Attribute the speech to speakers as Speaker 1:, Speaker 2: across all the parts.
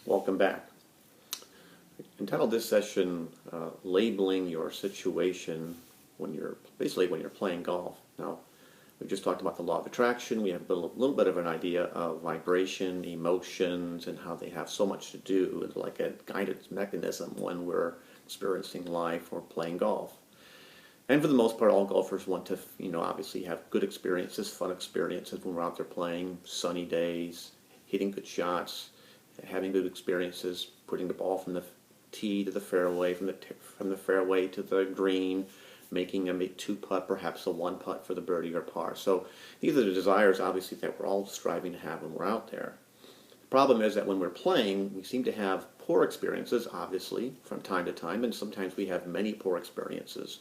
Speaker 1: Welcome back. I entitled this session Labeling Your Situation when you're playing golf. Now, we just talked about the law of attraction. We have a little bit of an idea of vibration, emotions, and how they have so much to do with like a guidance mechanism when we're experiencing life or playing golf. And for the most part, all golfers want to, obviously have good experiences, fun experiences when we're out there playing, sunny days, hitting good shots, having good experiences, putting the ball from the tee to the fairway, from the fairway to the green, making a two-putt, perhaps a one-putt for the birdie or par. So these are the desires, obviously, that we're all striving to have when we're out there. The problem is that when we're playing, we seem to have poor experiences, obviously, from time to time, and sometimes we have many poor experiences.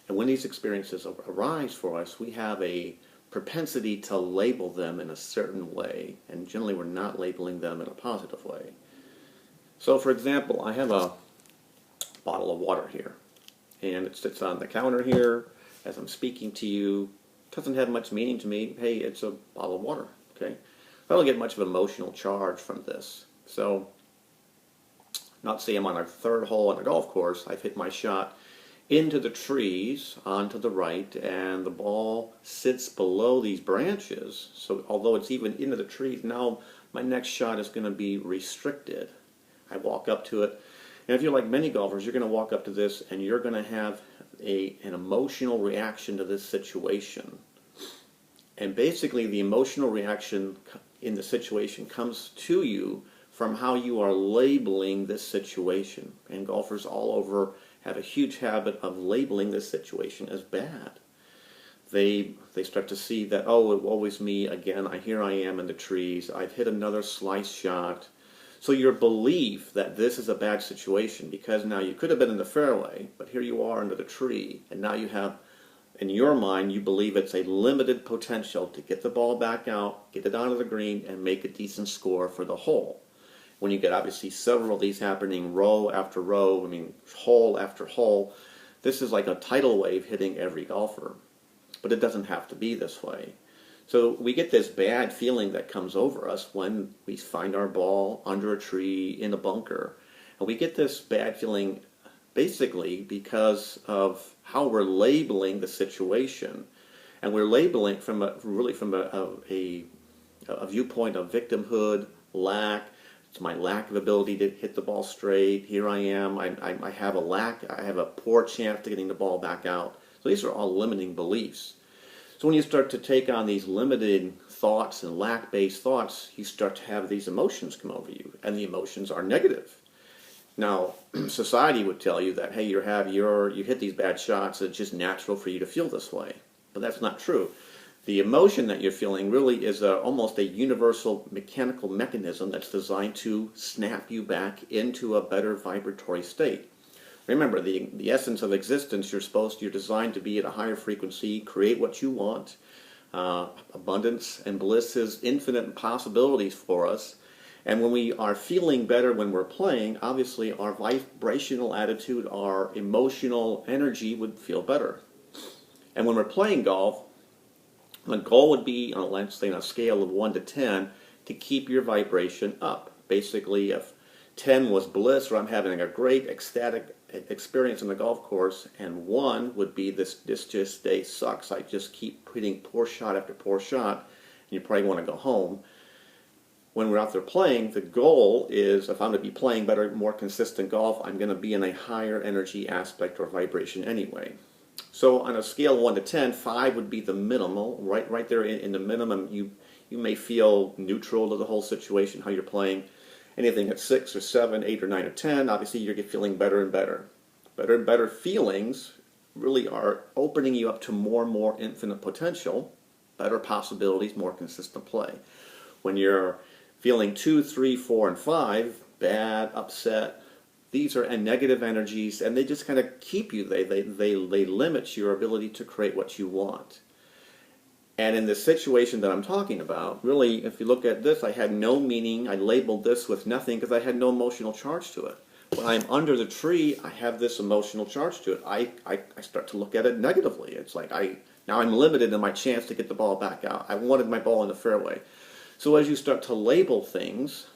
Speaker 1: And when these experiences arise for us, we have a propensity to label them in a certain way, and generally we're not labeling them in a positive way. So, for example, I have a bottle of water here, and it sits on the counter here as I'm speaking to you. It doesn't have much meaning to me. Hey, it's a bottle of water, okay? I don't get much of an emotional charge from this. So, not say I'm on a third hole on a golf course, I've hit my shot into the trees on to the right, and the ball sits below these branches. So although it's even into the trees, now my next shot is going to be restricted. I walk up to it, and if you're like many golfers, you're going to walk up to this and you're going to have an emotional reaction to this situation. And basically the emotional reaction in the situation comes to you from how you are labeling this situation. And golfers all over have a huge habit of labeling this situation as bad. They start to see that, oh, it always me again. Here I am in the trees. I've hit another slice shot. So your belief that this is a bad situation, because now you could have been in the fairway, but here you are under the tree, and now you have, in your mind, you believe it's a limited potential to get the ball back out, get it onto the green, and make a decent score for the hole. When you get obviously several of these happening row after row, hole after hole, this is like a tidal wave hitting every golfer. But it doesn't have to be this way. So we get this bad feeling that comes over us when we find our ball under a tree in a bunker. And we get this bad feeling basically because of how we're labeling the situation. And we're labeling from a viewpoint of victimhood, lack. It's my lack of ability to hit the ball straight. Here I am. I have a poor chance to getting the ball back out. So these are all limiting beliefs. So when you start to take on these limited thoughts and lack-based thoughts, you start to have these emotions come over you, and the emotions are negative. Now, society would tell you that, hey, you hit these bad shots, it's just natural for you to feel this way. But that's not true. The emotion that you're feeling really is almost a universal mechanical mechanism that's designed to snap you back into a better vibratory state. Remember, the essence of existence, you're designed to be at a higher frequency, create what you want. Abundance and bliss is infinite possibilities for us. And when we are feeling better when we're playing, obviously our vibrational attitude, our emotional energy would feel better. And when we're playing golf, the goal would be, let's say on a scale of 1 to 10, to keep your vibration up. Basically, if 10 was bliss, or I'm having a great ecstatic experience on the golf course, and 1 would be this day sucks, I just keep hitting poor shot after poor shot, and you probably want to go home. When we're out there playing, the goal is, if I'm going to be playing better, more consistent golf, I'm going to be in a higher energy aspect or vibration anyway. So on a scale of 1 to 10, 5 would be the minimal. Right there in the minimum, you may feel neutral to the whole situation, how you're playing. Anything at 6 or 7, 8 or 9 or 10, obviously you're feeling better and better. Better and better feelings really are opening you up to more and more infinite potential, better possibilities, more consistent play. When you're feeling 2, 3, 4, and 5, bad, upset, these are negative energies, and they just kind of keep you. They limit your ability to create what you want. And in this situation that I'm talking about, really, if you look at this, I had no meaning. I labeled this with nothing because I had no emotional charge to it. When I'm under the tree, I have this emotional charge to it. I start to look at it negatively. It's like now I'm limited in my chance to get the ball back out. I wanted my ball in the fairway. So as you start to label things,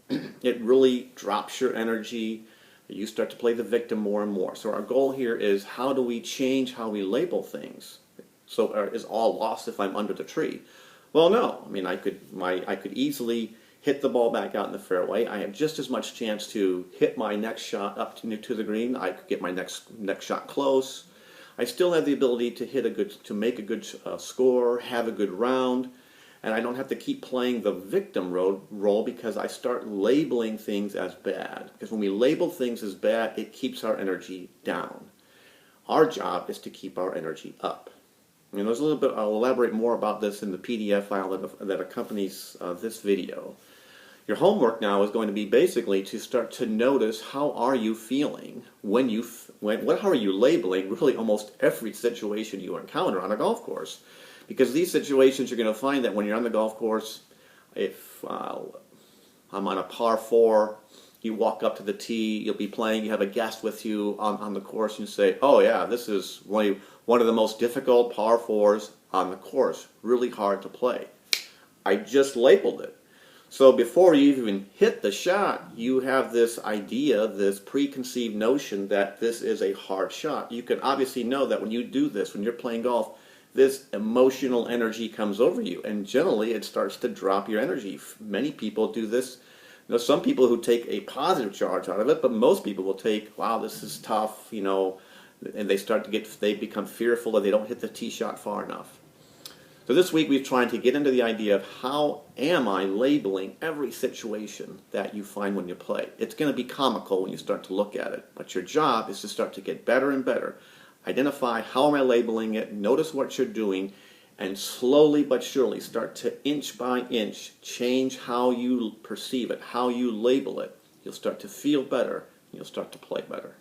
Speaker 1: it really drops your energy. You start to play the victim more and more. So our goal here is, how do we change how we label things? So is all lost if I'm under the tree? Well, no. I mean, I could easily hit the ball back out in the fairway. I have just as much chance to hit my next shot up to the green. I could get my next shot close. I still have the ability to make a good score, have a good round, and I don't have to keep playing the victim role because I start labeling things as bad. Because when we label things as bad, it keeps our energy down. Our job is to keep our energy up. And there's a little bit, I'll elaborate more about this in the PDF file that accompanies this video. Your homework now is going to be basically to start to notice, how are you feeling how are you labeling really almost every situation you encounter on a golf course. Because these situations, you're going to find that when you're on the golf course, if I'm on a par 4, you walk up to the tee, you'll be playing, you have a guest with you on the course, and you say, oh yeah, this is one of the most difficult par 4s on the course, really hard to play. I just labeled it. So before you even hit the shot, you have this idea, this preconceived notion that this is a hard shot. You can obviously know that when you do this, when you're playing golf, this emotional energy comes over you, and generally it starts to drop your energy. Many people do this. Some people who take a positive charge out of it, but most people will take, wow, this is tough, and they become fearful that they don't hit the tee shot far enough. So this week we're trying to get into the idea of, how am I labeling every situation that you find when you play. It's going to be comical when you start to look at it, but your job is to start to get better and better. Identify, how am I labeling it, notice what you're doing, and slowly but surely start to inch by inch change how you perceive it, how you label it. You'll start to feel better, and you'll start to play better.